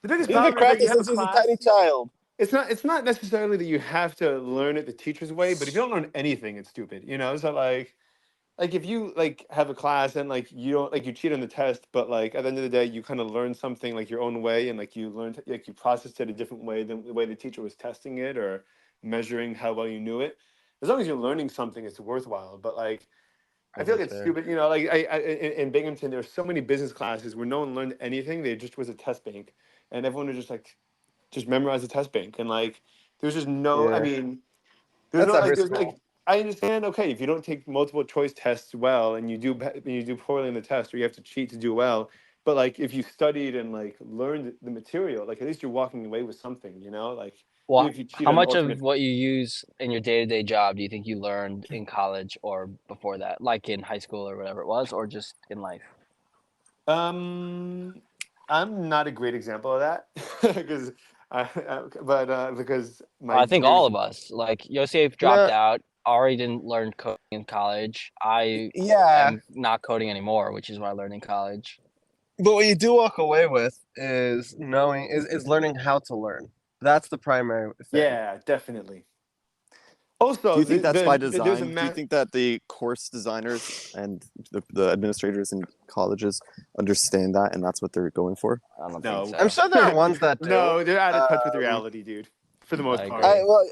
The biggest He's been problem is that crafty you have since he was a class. tiny child. It's not necessarily that you have to learn it the teacher's way, but if you don't learn anything, it's stupid. So like if you like have a class and like you don't like you cheat on the test, but like at the end of the day you kind of learn something like your own way and like you learned like you processed it a different way than the way the teacher was testing it or measuring how well you knew it. As long as you're learning something, it's worthwhile. But like I feel like it's stupid. Like in Binghamton, there were so many business classes where no one learned anything. There just was a test bank, and everyone was just memorize the test bank. And like, there's just no. I Yeah. mean, there's That's no every there's school. I understand. Okay, if you don't take multiple choice tests well, and you do poorly in the test, or you have to cheat to do well. But like, if you studied and like learned the material, like at least you're walking away with something. Like. Well, If you cheat how on much ultimate of what you use in your day-to-day job do you think you learned in college or before that, like in high school or whatever it was, or just in life? I'm not a great example of that because because my I think years- all of us, like Yosef dropped out. Ari didn't learn coding in college. I Yeah. am not coding anymore, which is what I learned in college. But what you do walk away with is learning how to learn. That's the primary thing. Yeah, definitely. Also, Do you think that's by there's design? a Do you think that the course designers and the administrators in colleges understand that and that's what they're going for? I don't No. think so. I'm sure there are ones that do. No, they're out of touch with reality, dude. For the most I part. agree.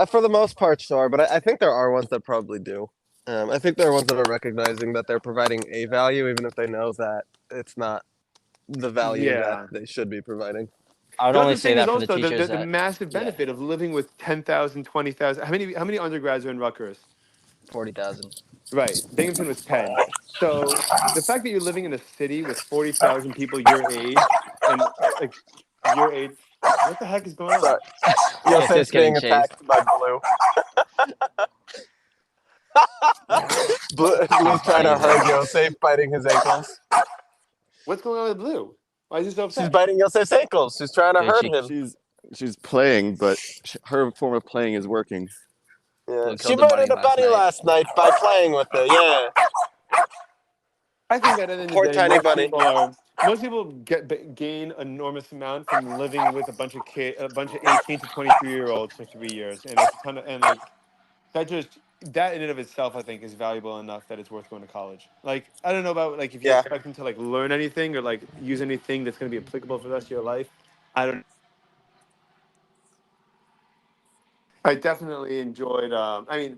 For the most part, sure, but I think there are ones that probably do. I think there are ones that are recognizing that they're providing a value, even if they know that it's not the value Yeah. that they should be providing. I would The only other say thing is that for the also teachers the that massive benefit of living with 10,000, 20,000. How many undergrads are in Rutgers? 40,000. Right. Binghamton was 10. So the fact that you're living in a city with 40,000 people your age and like your age, what the heck is going on? Sorry. It's Yosef's just getting being chased. attacked by Blue. Blue's trying to hurt Yosef, biting his ankles. What's going on with Blue? Why is he so She's upset? biting Yosef's ankles. She's trying to Dude, hurt she- him. She's playing, but her form of playing is working. Yeah. Blue She killed the murdered a bunny bunny last night by playing with it. Yeah. I think that at the end of Poor the day, tiny bunny. most people gain enormous amount from living with a bunch of 18 to 23-year-olds for 3 years, and it's a ton of that in and of itself, I think, is valuable enough that it's worth going to college. Like, I don't know about like if you Yeah. expect them to like learn anything or like use anything that's going to be applicable for the rest of your life. I don't. I definitely enjoyed. I mean,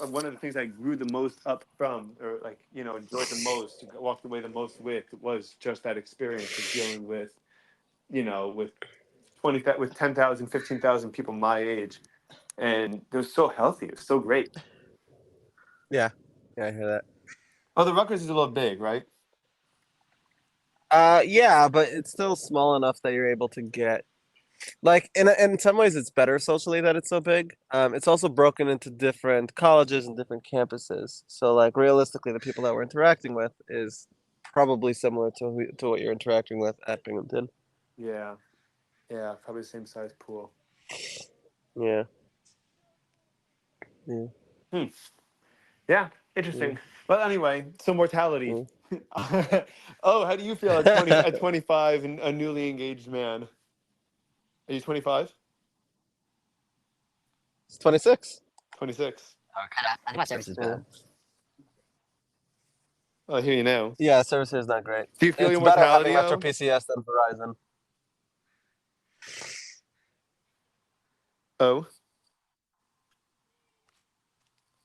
one of the things I grew the most up from, or like enjoyed the most, walked away the most with, was just that experience of dealing with, with 10,000, 15,000 people my age, and it was so healthy. It was so great. Yeah. Yeah, I hear that. Oh, the Rutgers is a little big, right? Yeah, but it's still small enough that you're able to get like in some ways it's better socially that it's so big. It's also broken into different colleges and different campuses. So like realistically, the people that we're interacting with is probably similar to what you're interacting with at Binghamton. Yeah, yeah, probably the same size pool. Yeah. Hmm. Yeah, interesting. Well, anyway, so mortality. Oh, how do you feel at 25 and a newly engaged man? Are you 25? It's 26. 26. I think my service is Yeah. bad. Oh, I hear you now. Yeah, service here is not great. Do you feel It's your better having mortality? Metro PCS than Verizon. Oh,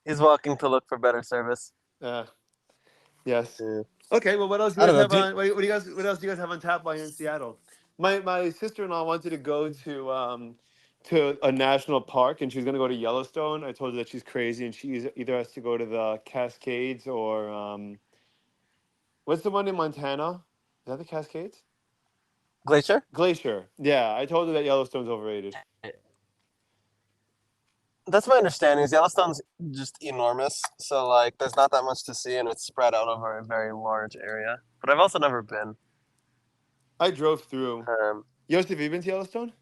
He's walking to look for better service. yes. Yeah. Okay. Well, what else do I you guys don't know. have on? What do you guys? What else do you guys have on tap while you're in Seattle? My sister-in-law wanted to go to a national park, and she was going to go to Yellowstone. I told her that she's crazy, and she either has to go to the Cascades or what's the one in Montana? Is that the Cascades? Glacier? Glacier. Yeah, I told her that Yellowstone's overrated. That's my understanding. Is Yellowstone's just enormous, so like there's not that much to see, and it's spread out over a very large area. But I've also never been. I drove through. Um, Yosef, have you been to Yellowstone?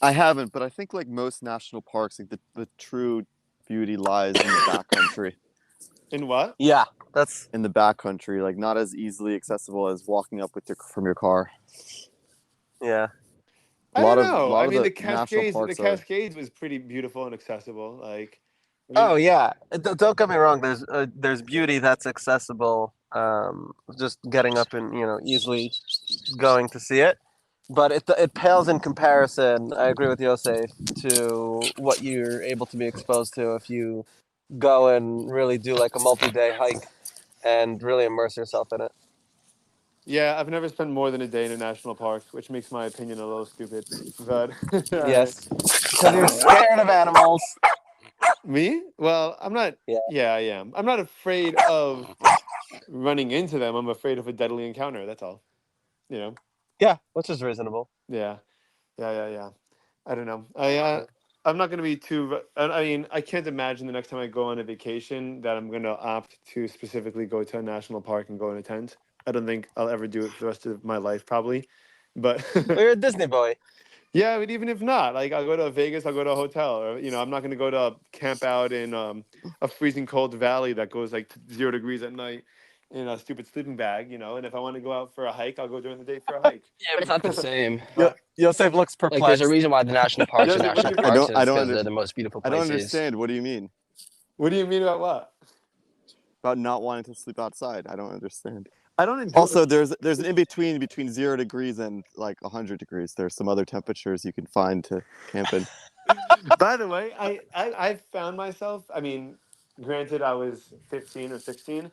I haven't, but I think like most national parks, like the true beauty lies in the backcountry. In what? yeah, that's In the backcountry, like not as easily accessible as walking up from your car. yeah. I lot don't of- know. lot I of mean, the the national Cascades. The parks are- Cascades was pretty beautiful and accessible. Like, I mean, Oh yeah. Don't get me wrong. There's beauty that's accessible. Just getting up and easily going to see it. But it pales in comparison. I agree with Yosef to what you're able to be exposed to if you go and really do like a multi-day hike and really immerse yourself in it. yeah, I've never spent more than a day in a national park, which makes my opinion a little stupid. But Yes, because you're scared of animals. me? Well, I'm not. Yeah. Yeah, I am. I'm not afraid of running into them. I'm afraid of a deadly encounter. That's all. You know. Yeah, which is reasonable. Yeah. Yeah. I don't know. I'm not gonna be too. I mean, I can't imagine the next time I go on a vacation that I'm gonna opt to specifically go to a national park and go in a tent. I don't think I'll ever do it for the rest of my life, probably. But Well, you're a Disney boy. yeah, but even if not, like I'll go to Vegas, I'll go to a hotel, or I'm not gonna go to camp out in a freezing cold valley that goes like 0 degrees at night in a stupid sleeping bag. And if I want to go out for a hike, I'll go during the day for a hike. Yeah, but it's not the same. Yosef looks perplexed. Like, there's a reason why the national parks are Joseph, what's national your- parks. I It's don't because they're the most beautiful I places. don't understand. What do you mean What do you mean about what? about not wanting to sleep outside? I don't understand. I don't enjoy. Also, there's an in between 0 degrees and like 100 degrees. There's some other temperatures you can find to camp in. By the way, I found myself. I mean, granted, I was 15 or 16,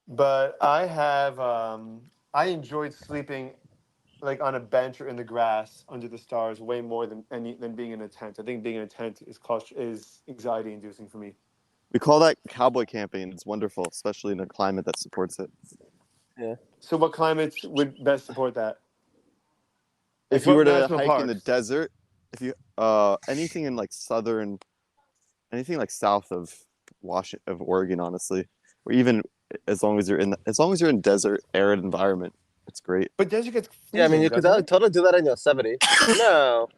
but I enjoyed sleeping like on a bench or in the grass under the stars way more than being in a tent. I think being in a tent is anxiety inducing for me. We call that cowboy camping. It's wonderful, especially in a climate that supports it. So what climates would best support that? Like If you what were to national hike in the parks? desert, if you anything in like anything like south of Oregon, honestly, or even as long as you're in desert, arid environment, it's great. But desert gets Yeah, I mean, freezing, you could doesn't it? totally do that in Yosemite. No.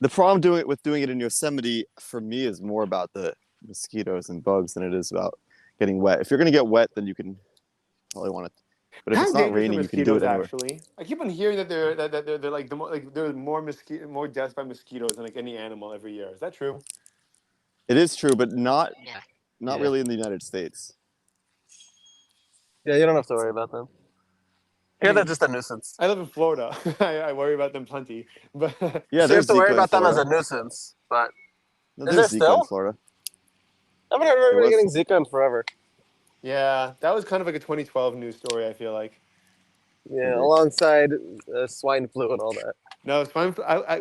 The problem doing it in Yosemite for me is more about the mosquitoes and bugs than it is about getting wet. If you're gonna get wet, then you can probably want to. But if How it's not dangerous are raining, you can do mosquitoes it anywhere. actually? I keep on hearing that they're like there's more deaths by mosquitoes than like any animal every year. Is that true? It is true, but not Yeah. really in the United States. Yeah, you don't have to worry about them. I Here, mean, they're just a nuisance. I live in Florida. I worry about them plenty. But Yeah, So you have there's to worry Zika in about them as Florida. a nuisance. But No, is there's there Zika in still? Florida. I haven't heard of There anybody was. getting Zika in forever. yeah, that was kind of like a 2012 news story. I feel like. Yeah, Maybe. alongside swine flu and all that. No, it's fine.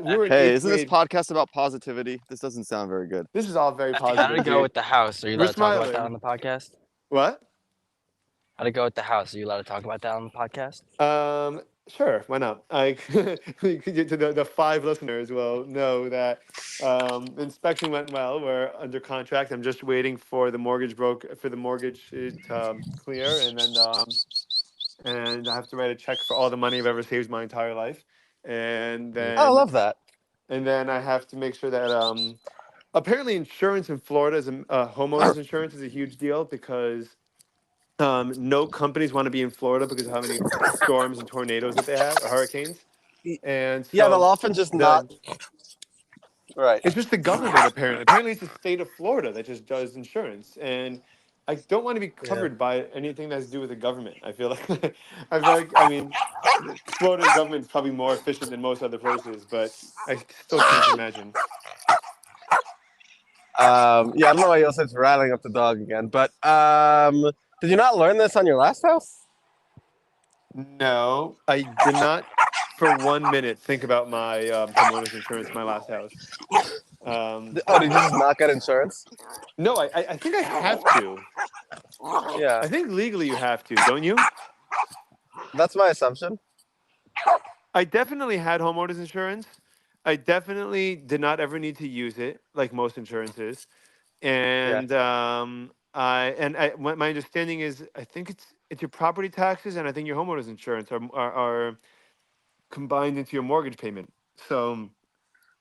We were in Hey, eighth isn't this grade. podcast about positivity? This doesn't sound very good. This is all very How did positive, it go dude. with the house? Are you We're allowed to talk about that smiling. on the podcast? What? How did it go with the house? Are you allowed to talk about that on the podcast? Sure, why not? I we could get to the five listeners will know that the inspection went well. We're under contract. I'm just waiting for the mortgage to clear, and I have to write a check for all the money I've ever saved my entire life, and Yeah. Oh, I then love that. I have to make sure that apparently insurance in Florida is homeowners insurance is a huge deal because no companies want to be in Florida because of how many storms and tornadoes that they have, or hurricanes. And Yeah, they'll so often just not. Right. it's just the government apparently. Apparently, it's the state of Florida that just does insurance, and I don't want to be Yeah. covered by anything that's to do with the government. I feel like I mean, Florida's government is probably more efficient than most other places, but I still can't imagine. Yeah, I don't know why Yosef's rattling up the dog again, but did you not learn this on your last house? No, I did not for 1 minute think about my homeowners insurance in my last house. Oh, did you just not get insurance? No, I think I have to. Yeah, I think legally you have to, don't you? that's my assumption. I definitely had homeowners insurance. I definitely did not ever need to use it, like most insurances. Yeah. And my understanding is I think it's your property taxes and I think your homeowners insurance are combined into your mortgage payment. So,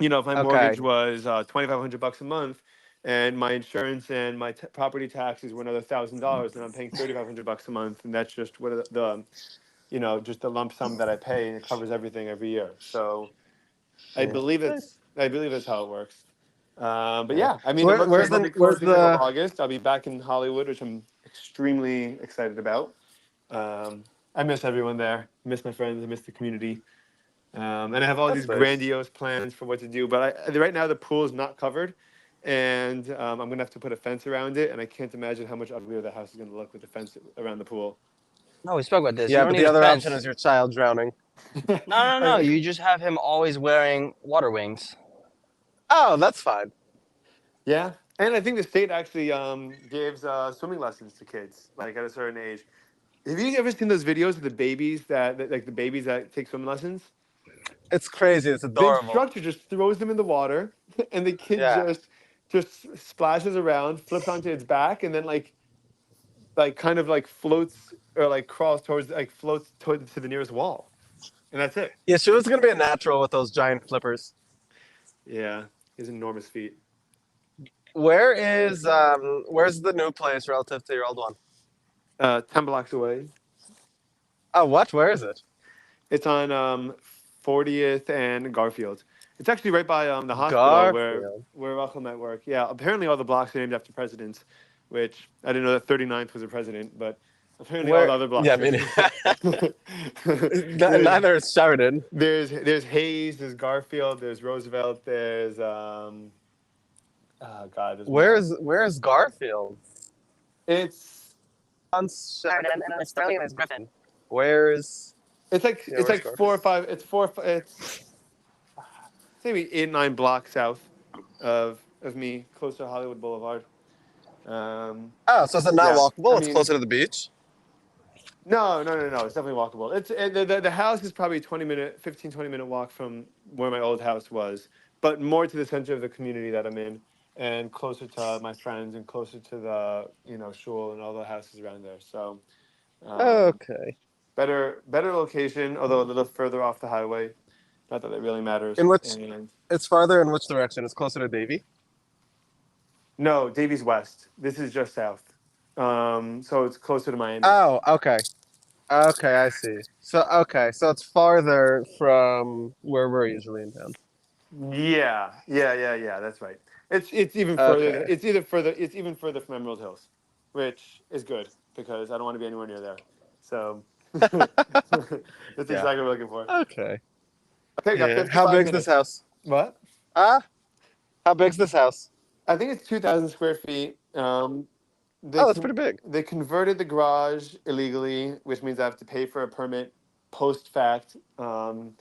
if my Okay. mortgage was $2,500 a month, and my insurance and my property taxes were another $1,000, then I'm paying $3,500 a month, and that's just what just the lump sum that I pay, and it covers everything every year. So I Yeah. believe Nice. that's how it works. But Yeah. yeah, I mean, So it looks like we'll be where's closing middle of the August. I'll be back in Hollywood, which I'm extremely excited about. I miss everyone there. I miss my friends. I miss the community. And I have all That's these nice. grandiose plans for what to do. But right now, the pool is not covered. And I'm going to have to put a fence around it. And I can't imagine how much uglier the house is going to look with the fence around the pool. No, we spoke about this. You Yeah, don't but need the a other fence. option is your child drowning. No. You just have him always wearing water wings. Oh, that's fine. Yeah. And I think the state actually gives swimming lessons to kids, like at a certain age. Have you ever seen those videos of the babies like the babies that take swim lessons? It's crazy. It's The adorable. instructor just throws them in the water, and the kid Yeah. just splashes around, flips onto its back, and then like kind of like floats or like crawls floats towards to the nearest wall, and that's it. Yeah, she was gonna be a natural with those giant flippers. Yeah, his enormous feet. Where's the new place relative to your old one? 10 blocks away. Oh, what? Where is it? It's on 40th and Garfield. It's actually right by the hospital Garfield. where Rachel might work. Yeah, apparently all the blocks are named after presidents, which I didn't know that 39th was a president, but apparently all the other blocks Yeah, I are. mean, there's, neither is Sheridan. there's Hayes, there's Garfield, there's Roosevelt, there's oh God, there's more. Where's Garfield? It's On Sheridan and Sterling is Griffin. Where's it's like Yeah, it's where's like 4 or 5. It's maybe 8 9 blocks south of me, close to Hollywood Boulevard. Oh, so is it not Yeah, walkable? I It's mean, closer to the beach. no. It's definitely walkable. It's the house is probably 20 minute walk from where my old house was, but more to the center of the community that I'm in, and closer to my friends and closer to the shul and all the houses around there. So, um, Okay. better location, although a little further off the highway. Not that it really matters. In which And it's farther in which direction? It's closer to Davie. no, Davies West. This is just south. So it's closer to Miami. Oh, okay. Okay, I see. So it's farther from where we're usually in town. Yeah. That's right. It's even further. Okay. It's even further from Emerald Hills, which is good because I don't want to be anywhere near there. So that's Yeah. exactly what I'm looking for. Okay. Okay, we got Yeah. How 55 big's this minutes. house? What? Ah, how big's this house? I think it's 2,000 square feet. They Oh, that's con- pretty big. they converted the garage illegally, which means I have to pay for a permit post fact. Love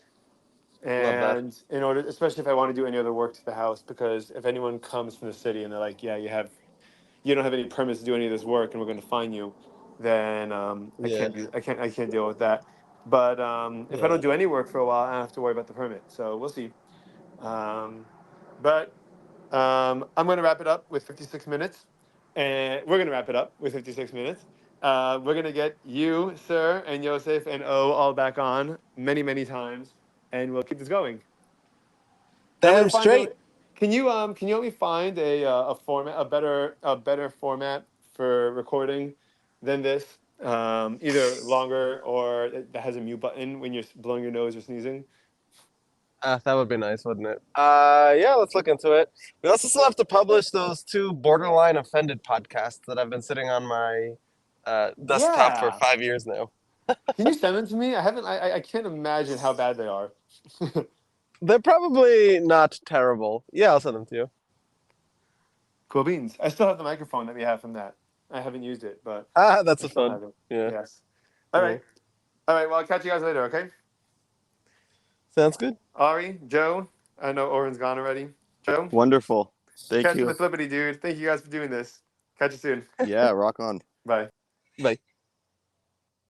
that. And in order, especially if I want to do any other work to the house, because if anyone comes from the city and they're like, "Yeah, you don't have any permits to do any of this work, and we're going to fine you," then Yeah. I can't deal with that. But if I Yeah. don't do any work for a while, I don't have to worry about the permit. So we'll see. Um, but I'm going to wrap it up with 56 minutes, and we're going to wrap it up with 56 minutes. We're going to get you, sir, and Yosef and O all back on many, many times, and we'll keep this going. And I'm going Damn to find straight. a. Can you help me find a format, a better format for recording than this? Either longer or that has a mute button when you're blowing your nose or sneezing. That would be nice, wouldn't it? Yeah, let's look into it. We also still have to publish those 2 borderline offended podcasts that I've been sitting on my desktop for Yeah. 5 years now. Can you send them to me? I haven't. I can't imagine how bad they are. They're probably not terrible. Yeah, I'll send them to you. Cool beans. I still have the microphone that we have from that. I haven't used it, but That's I a still fun. have it. Yeah. Yes. All Yeah. right. All right. Well, I'll catch you guys later. Okay. Sounds good. Ari, Joe. I know Oren's gone already. Joe. Wonderful. Thank Catching the you. flippity, dude. Thank you guys for doing this. Catch you soon. Yeah, rock on. Bye. Bye.